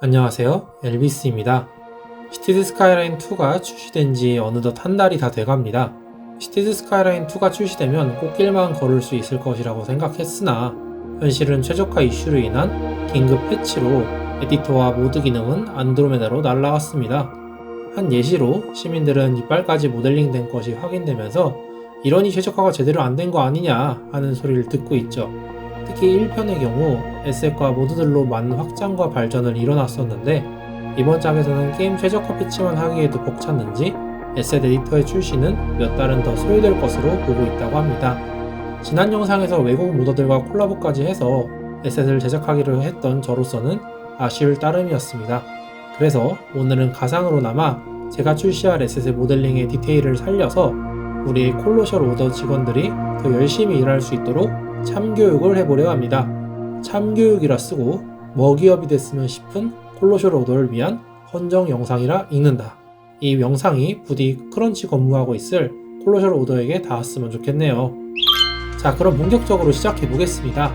안녕하세요, 엘비스입니다. 시티즈 스카이라인 2가 출시된 지 어느덧 한 달이 다 돼갑니다. 시티즈 스카이라인 2가 출시되면 꽃길만 걸을 수 있을 것이라고 생각했으나 현실은 최적화 이슈로 인한 긴급 패치로 에디터와 모드 기능은 안드로메다로 날아갔습니다. 한 예시로 시민들은 이빨까지 모델링된 것이 확인되면서 이러니 최적화가 제대로 안 된 거 아니냐 하는 소리를 듣고 있죠. 특히 1편의 경우 에셋과 모드들로 많은 확장과 발전을 이뤄놨었는데 이번 짝에서는 게임 최적화 패치만 하기에도 벅찼는지 에셋 에디터의 출시는 몇 달은 더 소요될 것으로 보고 있다고 합니다. 지난 영상에서 외국 모더들과 콜라보까지 해서 에셋을 제작하기로 했던 저로서는 아쉬울 따름이었습니다. 그래서 오늘은 가상으로나마 제가 출시할 에셋의 모델링의 디테일을 살려서 우리의 콜로셜 오더 직원들이 더 열심히 일할 수 있도록 참교육을 해보려 합니다. 참교육이라 쓰고 먹이업이 됐으면 싶은 콜로셜 오더를 위한 헌정 영상이라 읽는다. 이 영상이 부디 크런치 근무하고 있을 콜로셜 오더에게 닿았으면 좋겠네요. 자, 그럼 본격적으로 시작해 보겠습니다.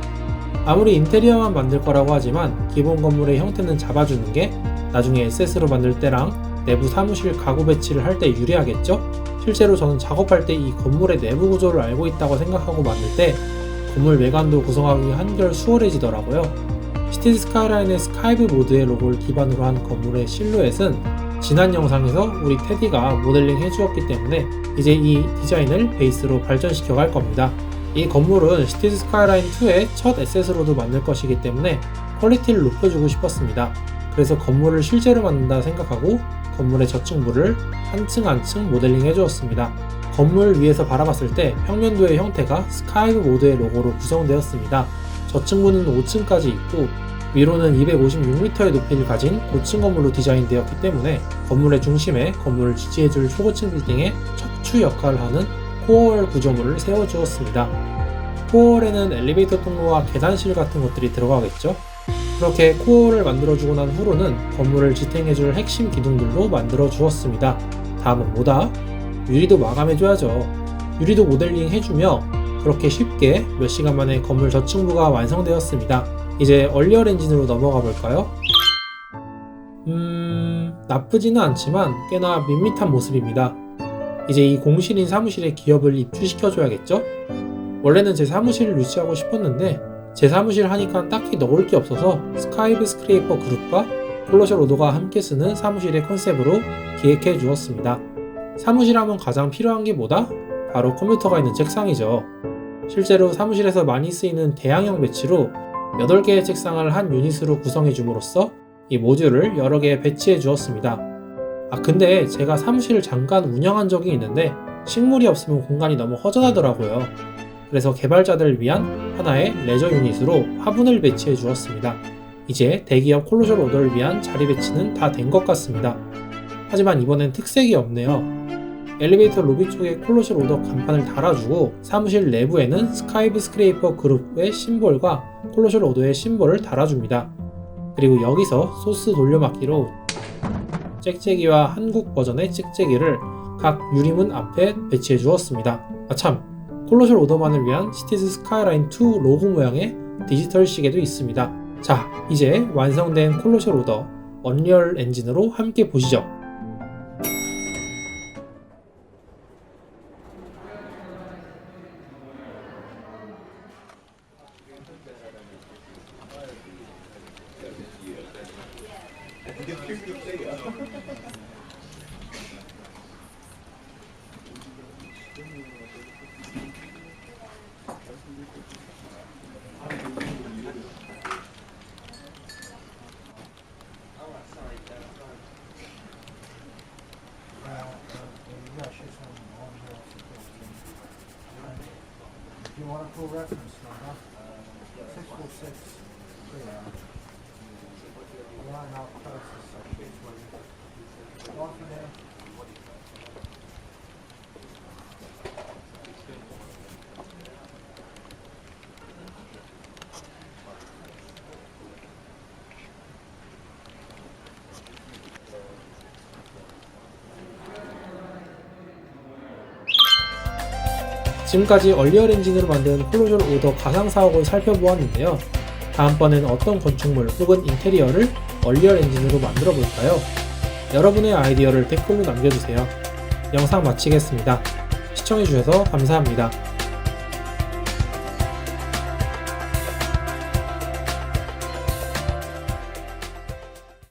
아무리 인테리어만 만들 거라고 하지만 기본 건물의 형태는 잡아주는 게 나중에 에셋으로 만들 때랑 내부 사무실 가구 배치를 할 때 유리하겠죠? 실제로 저는 작업할 때 이 건물의 내부 구조를 알고 있다고 생각하고 만들 때 건물 외관도 구성하기 한결 수월해지더라고요. 시티즈 스카이라인의 스카이브 모드의 로고를 기반으로 한 건물의 실루엣은 지난 영상에서 우리 테디가 모델링 해주었기 때문에 이제 이 디자인을 베이스로 발전시켜 갈 겁니다. 이 건물은 시티즈 스카이라인 2의 첫 에셋으로도 만들 것이기 때문에 퀄리티를 높여주고 싶었습니다. 그래서 건물을 실제로 만든다 생각하고 건물의 저층부를 한 층 한 층 모델링 해주었습니다. 건물 위에서 바라봤을 때 평면도의 형태가 스카이브 모드의 로고로 구성되었습니다. 저층부는 5층까지 있고 위로는 256m의 높이를 가진 고층 건물로 디자인되었기 때문에 건물의 중심에 건물을 지지해줄 초고층 빌딩의 척추 역할을 하는 코어월 구조물을 세워주었습니다. 코어월에는 엘리베이터 통로와 계단실 같은 것들이 들어가겠죠. 그렇게 코어를 만들어주고 난 후로는 건물을 지탱해줄 핵심 기둥들로 만들어 주었습니다. 다음은 뭐다? 유리도 마감해줘야죠. 유리도 모델링 해주며 그렇게 쉽게 몇 시간 만에 건물 저층부가 완성되었습니다. 이제 얼리얼 엔진으로 넘어가 볼까요? 나쁘지는 않지만 꽤나 밋밋한 모습입니다. 이제 이 공실인 사무실에 기업을 입주시켜줘야겠죠? 원래는 제 사무실을 유치하고 싶었는데 제 사무실 하니까 딱히 넣을 게 없어서 스카이브 스크레이퍼 그룹과 콜로셜 오더가 함께 쓰는 사무실의 컨셉으로 기획해 주었습니다. 사무실 하면 가장 필요한 게 뭐다? 바로 컴퓨터가 있는 책상이죠. 실제로 사무실에서 많이 쓰이는 대양형 배치로 8개의 책상을 한 유닛으로 구성해 줌으로써 이 모듈을 여러 개 배치해 주었습니다. 근데 제가 사무실을 잠깐 운영한 적이 있는데 식물이 없으면 공간이 너무 허전하더라고요. 그래서 개발자들을 위한 하나의 레저 유닛으로 화분을 배치해 주었습니다. 이제 대기업 콜로셜 오더를 위한 자리 배치는 다 된 것 같습니다. 하지만 이번엔 특색이 없네요. 엘리베이터 로비 쪽에 콜로셜 오더 간판을 달아주고 사무실 내부에는 스카이브 스크레이퍼 그룹의 심볼과 콜로셜 오더의 심볼을 달아줍니다. 그리고 여기서 소스 돌려막기로 짹짹이와 한국 버전의 짹짹이를 각 유리문 앞에 배치해 주었습니다. 참! 콜로셜 오더만을 위한 시티즈 스카이라인 2 로고 모양의 디지털 시계도 있습니다. 자, 이제 완성된 콜로셜 오더 언리얼 엔진으로 함께 보시죠. Do you want a full reference number? 646. Yeah. Line up closest section. One for there. 지금까지 얼리얼 엔진으로 만든 콜로셜 오더 가상사옥을 살펴보았는데요. 다음번엔 어떤 건축물 혹은 인테리어를 얼리얼 엔진으로 만들어 볼까요? 여러분의 아이디어를 댓글로 남겨주세요. 영상 마치겠습니다. 시청해주셔서 감사합니다.